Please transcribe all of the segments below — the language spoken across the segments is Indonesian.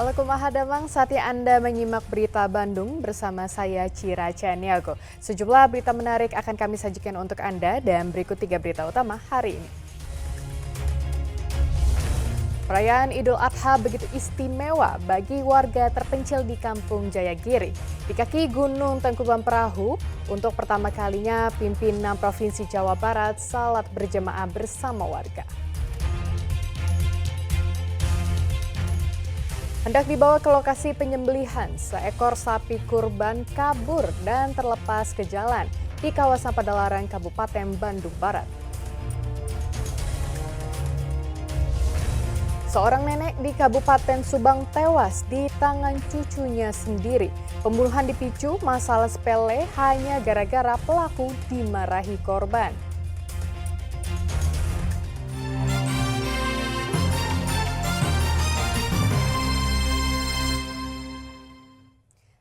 Halo kumaha damang, saatnya Anda menyimak berita Bandung bersama saya Cira Caniago. Sejumlah berita menarik akan kami sajikan untuk Anda dan berikut 3 berita utama hari ini. Perayaan Idul Adha begitu istimewa bagi warga terpencil di Kampung Jayagiri. Di kaki Gunung Tangkuban Perahu, untuk pertama kalinya pimpinan Provinsi Jawa Barat salat berjemaah bersama warga. Hendak dibawa ke lokasi penyembelihan, seekor sapi kurban kabur dan terlepas ke jalan di kawasan Padalarang, Kabupaten Bandung Barat. Seorang nenek di Kabupaten Subang tewas di tangan cucunya sendiri. Pembunuhan dipicu masalah sepele hanya gara-gara pelaku dimarahi korban.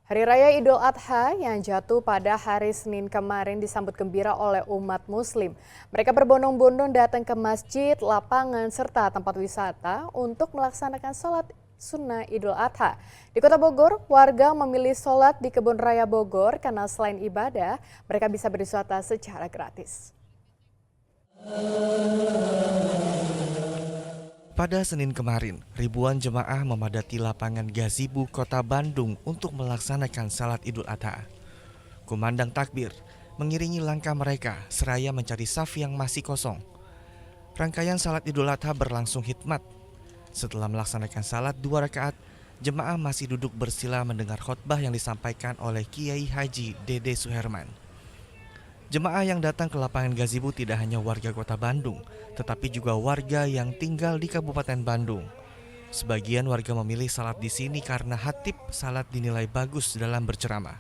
Hari Raya Idul Adha yang jatuh pada hari Senin kemarin disambut gembira oleh umat Muslim. Mereka berbondong-bondong datang ke masjid, lapangan, serta tempat wisata untuk melaksanakan sholat sunnah Idul Adha. Di Kota Bogor, warga memilih sholat di Kebun Raya Bogor karena selain ibadah, mereka bisa berwisata secara gratis. Pada Senin kemarin, ribuan jemaah memadati lapangan Gazebo Kota Bandung untuk melaksanakan salat Idul Adha. Kumandang takbir mengiringi langkah mereka seraya mencari saf yang masih kosong. Rangkaian salat Idul Adha berlangsung hikmat. Setelah melaksanakan salat 2 rakaat, jemaah masih duduk bersila mendengar khotbah yang disampaikan oleh Kiai Haji Dede Suherman. Jemaah yang datang ke lapangan Gazebo tidak hanya warga Kota Bandung, tetapi juga warga yang tinggal di Kabupaten Bandung. Sebagian warga memilih salat di sini karena khatib salat dinilai bagus dalam berceramah.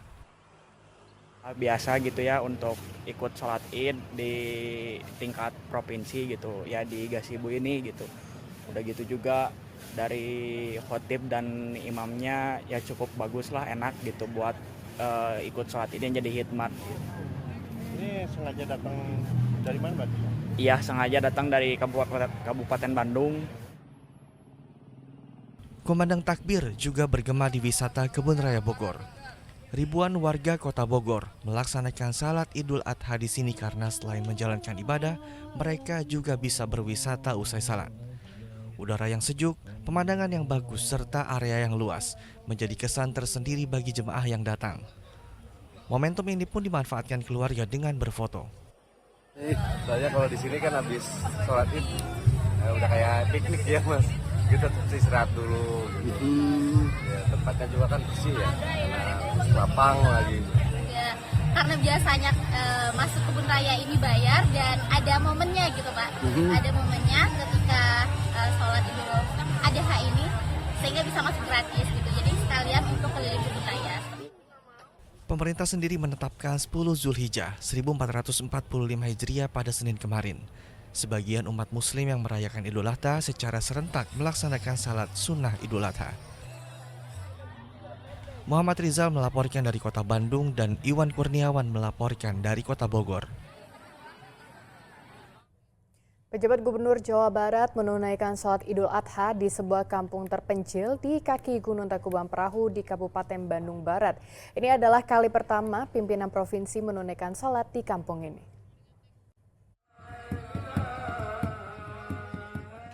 Biasa gitu ya untuk ikut sholat id di tingkat provinsi gitu ya di Gazebo ini gitu. Udah gitu juga dari khotib dan imamnya ya cukup bagus lah, enak gitu buat ikut sholat id yang jadi hikmat. Ini sengaja datang dari mana, Mbak? Iya, sengaja datang dari Kabupaten Bandung. Kumandang takbir juga bergema di wisata Kebun Raya Bogor. Ribuan warga Kota Bogor melaksanakan salat Idul Adha di sini karena selain menjalankan ibadah, mereka juga bisa berwisata usai salat. Udara yang sejuk, pemandangan yang bagus, serta area yang luas menjadi kesan tersendiri bagi jemaah yang datang. Momentum ini pun dimanfaatkan keluarga dengan berfoto. Soalnya kalau di sini kan habis sholat id udah kayak piknik ya mas. Kita tetap istirahat dulu. Gitu. Ya, tempatnya juga kan bersih ya, karena lapang lagi. Ya, karena biasanya masuk kebun raya ini bayar dan ada momennya gitu Pak. Ada momennya ketika sholat Idul Adha ini sehingga bisa masuk gratis gitu. Jadi sekalian untuk keliling kebun raya. Pemerintah sendiri menetapkan 10 Zulhijjah 1445 Hijriah pada Senin kemarin. Sebagian umat muslim yang merayakan Idul Adha secara serentak melaksanakan salat sunnah Idul Adha. Muhammad Rizal melaporkan dari Kota Bandung dan Iwan Kurniawan melaporkan dari Kota Bogor. Pejabat Gubernur Jawa Barat menunaikan sholat Idul Adha di sebuah kampung terpencil di kaki Gunung Tangkuban Perahu di Kabupaten Bandung Barat. Ini adalah kali pertama pimpinan provinsi menunaikan sholat di kampung ini.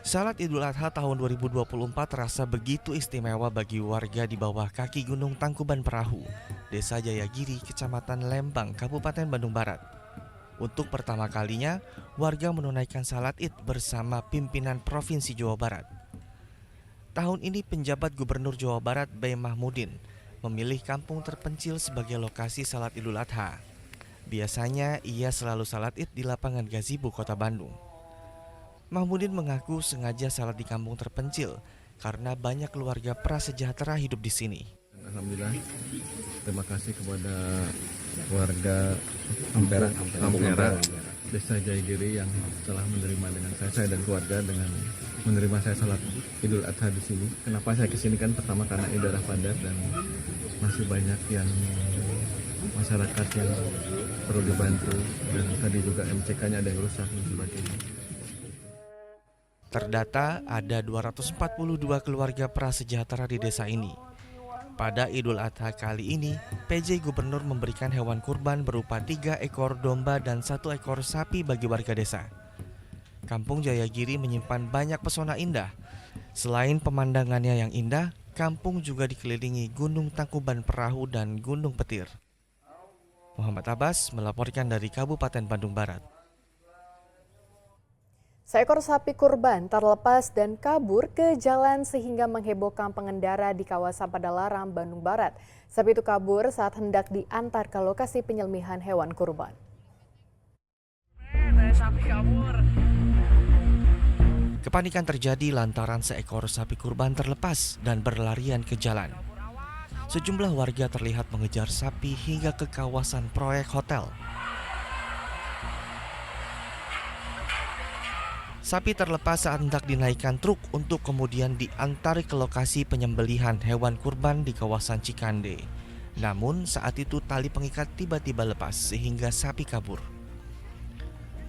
Salat Idul Adha tahun 2024 terasa begitu istimewa bagi warga di bawah kaki Gunung Tangkuban Perahu, Desa Jayagiri, Kecamatan Lembang, Kabupaten Bandung Barat. Untuk pertama kalinya, warga menunaikan salat id bersama pimpinan Provinsi Jawa Barat. Tahun ini penjabat Gubernur Jawa Barat Bay Mahmudin memilih kampung terpencil sebagai lokasi salat Idul Adha. Biasanya ia selalu salat id di lapangan Gazebo Kota Bandung. Mahmudin mengaku sengaja salat di kampung terpencil karena banyak keluarga prasejahtera hidup di sini. Alhamdulillah, terima kasih kepada warga Ampera, Desa Jayagiri yang telah menerima dengan saya dan keluarga dengan menerima saya salat Idul Adha di sini. Kenapa saya kesini kan pertama karena Idul Adha padat dan masih banyak yang masyarakat yang perlu dibantu dan tadi juga MCK-nya ada yang rusak dan sebagainya. Terdata ada 242 keluarga prasejahtera di desa ini. Pada Idul Adha kali ini, PJ Gubernur memberikan hewan kurban berupa 3 ekor domba dan 1 ekor sapi bagi warga desa. Kampung Jayagiri menyimpan banyak pesona indah. Selain pemandangannya yang indah, kampung juga dikelilingi Gunung Tangkuban Perahu dan Gunung Petir. Muhammad Abbas melaporkan dari Kabupaten Bandung Barat. Seekor sapi kurban terlepas dan kabur ke jalan sehingga menghebohkan pengendara di kawasan Padalarang, Bandung Barat. Sapi itu kabur saat hendak diantar ke lokasi penyembelihan hewan kurban. Kepanikan terjadi lantaran seekor sapi kurban terlepas dan berlarian ke jalan. Sejumlah warga terlihat mengejar sapi hingga ke kawasan proyek hotel. Sapi terlepas saat hendak dinaikkan truk untuk kemudian diantar ke lokasi penyembelihan hewan kurban di kawasan Cikande. Namun saat itu tali pengikat tiba-tiba lepas sehingga sapi kabur.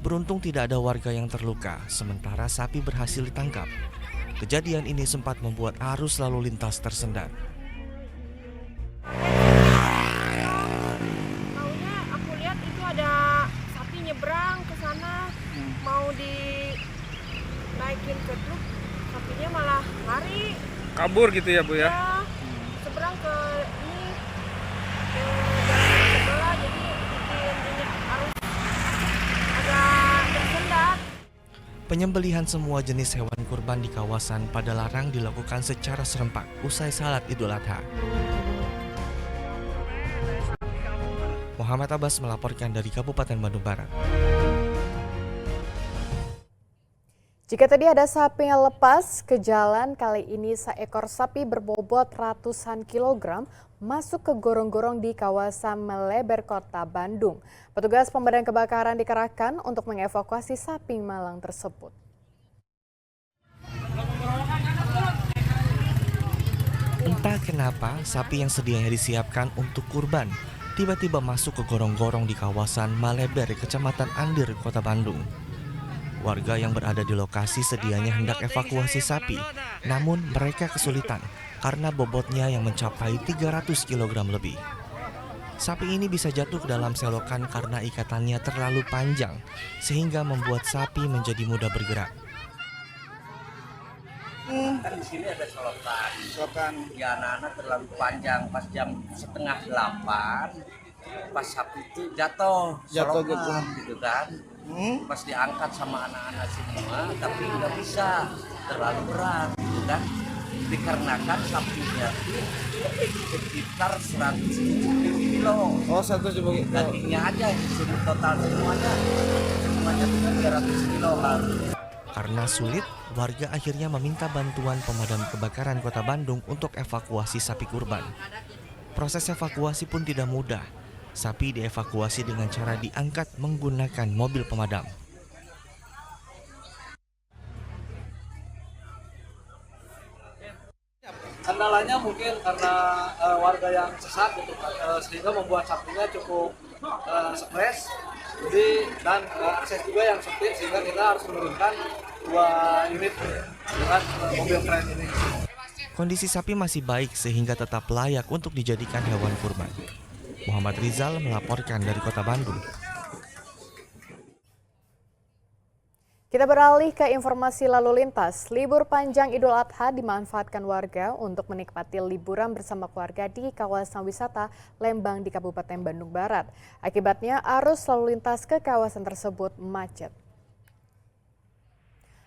Beruntung tidak ada warga yang terluka, sementara sapi berhasil ditangkap. Kejadian ini sempat membuat arus lalu lintas tersendat. Taunya aku lihat itu ada sapi nyebrang ke sana, mau dinaikin ke truk, sapinya malah lari. Kabur gitu ya Bu ya? Ya, seberang ke ini ke jalan sebelah, jadi bikin ini arus agak tersendat. Penyembelihan semua jenis hewan kurban di kawasan Padalarang dilakukan secara serempak usai salat Idul Adha. Muhammad Abbas melaporkan dari Kabupaten Bandung Barat. Jika tadi ada sapi yang lepas ke jalan, kali ini seekor sapi berbobot ratusan kilogram masuk ke gorong-gorong di kawasan Meleber, Kota Bandung. Petugas pemadam kebakaran dikerahkan untuk mengevakuasi sapi malang tersebut. Entah kenapa sapi yang sedianya disiapkan untuk kurban tiba-tiba masuk ke gorong-gorong di kawasan Maleber, Kecamatan Andir, Kota Bandung. Warga yang berada di lokasi sedianya hendak evakuasi sapi, namun mereka kesulitan karena bobotnya yang mencapai 300 kg lebih. Sapi ini bisa jatuh ke dalam selokan karena ikatannya terlalu panjang, sehingga membuat sapi menjadi mudah bergerak. Kan di sini ada selokan. Ya anak-anak terlalu panjang, pas jam 7:30 pas sapi itu jatuh gitu kan. Pas diangkat sama anak-anak semua, tapi nggak bisa, terlalu berat gitu kan. Dikarenakan sapinya itu sekitar 170 kilo. Oh, 170 kilo. Dagingnya aja di sini total semuanya 300 kilo kan. Karena sulit, warga akhirnya meminta bantuan pemadam kebakaran Kota Bandung untuk evakuasi sapi kurban. Proses evakuasi pun tidak mudah. Sapi dievakuasi dengan cara diangkat menggunakan mobil pemadam. Kendalanya mungkin karena warga yang sesat gitu, sehingga membuat sapinya cukup stres. Jadi dan akses juga yang sempit sehingga kita harus menurunkan 2 unit dengan mobil kren ini. Kondisi sapi masih baik sehingga tetap layak untuk dijadikan hewan kurban. Muhammad Rizal melaporkan dari Kota Bandung. Kita beralih ke informasi lalu lintas. Libur panjang Idul Adha dimanfaatkan warga untuk menikmati liburan bersama keluarga di kawasan wisata Lembang di Kabupaten Bandung Barat. Akibatnya arus lalu lintas ke kawasan tersebut macet.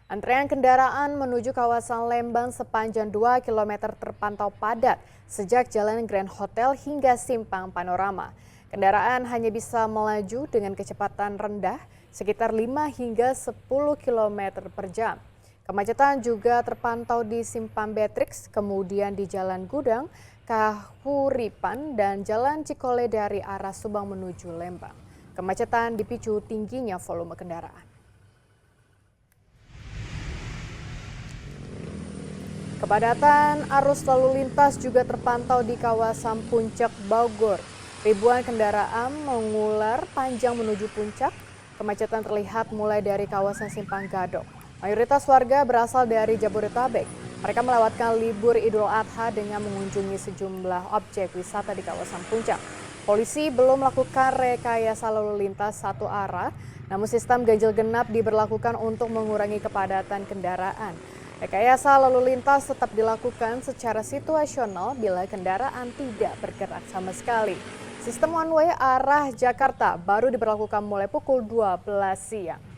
Antrean kendaraan menuju kawasan Lembang sepanjang 2 km terpantau padat sejak Jalan Grand Hotel hingga Simpang Panorama. Kendaraan hanya bisa melaju dengan kecepatan rendah sekitar 5 hingga 10 km per jam. Kemacetan juga terpantau di Simpang Beatrix, kemudian di Jalan Gudang, Kahuripan, dan Jalan Cikole dari arah Subang menuju Lembang. Kemacetan dipicu tingginya volume kendaraan. Kepadatan arus lalu lintas juga terpantau di kawasan Puncak Bogor. Ribuan kendaraan mengular panjang menuju puncak. Kemacetan terlihat mulai dari kawasan Simpang Gadok Mayoritas warga berasal dari Jabodetabek. Mereka melewatkan libur Idul Adha dengan mengunjungi sejumlah objek wisata di kawasan Puncak. Polisi belum melakukan rekayasa lalu lintas satu arah, namun sistem ganjil genap diberlakukan untuk mengurangi kepadatan kendaraan. Rekayasa lalu lintas tetap dilakukan secara situasional bila kendaraan tidak bergerak sama sekali. Sistem one way arah Jakarta baru diberlakukan mulai pukul 12 siang.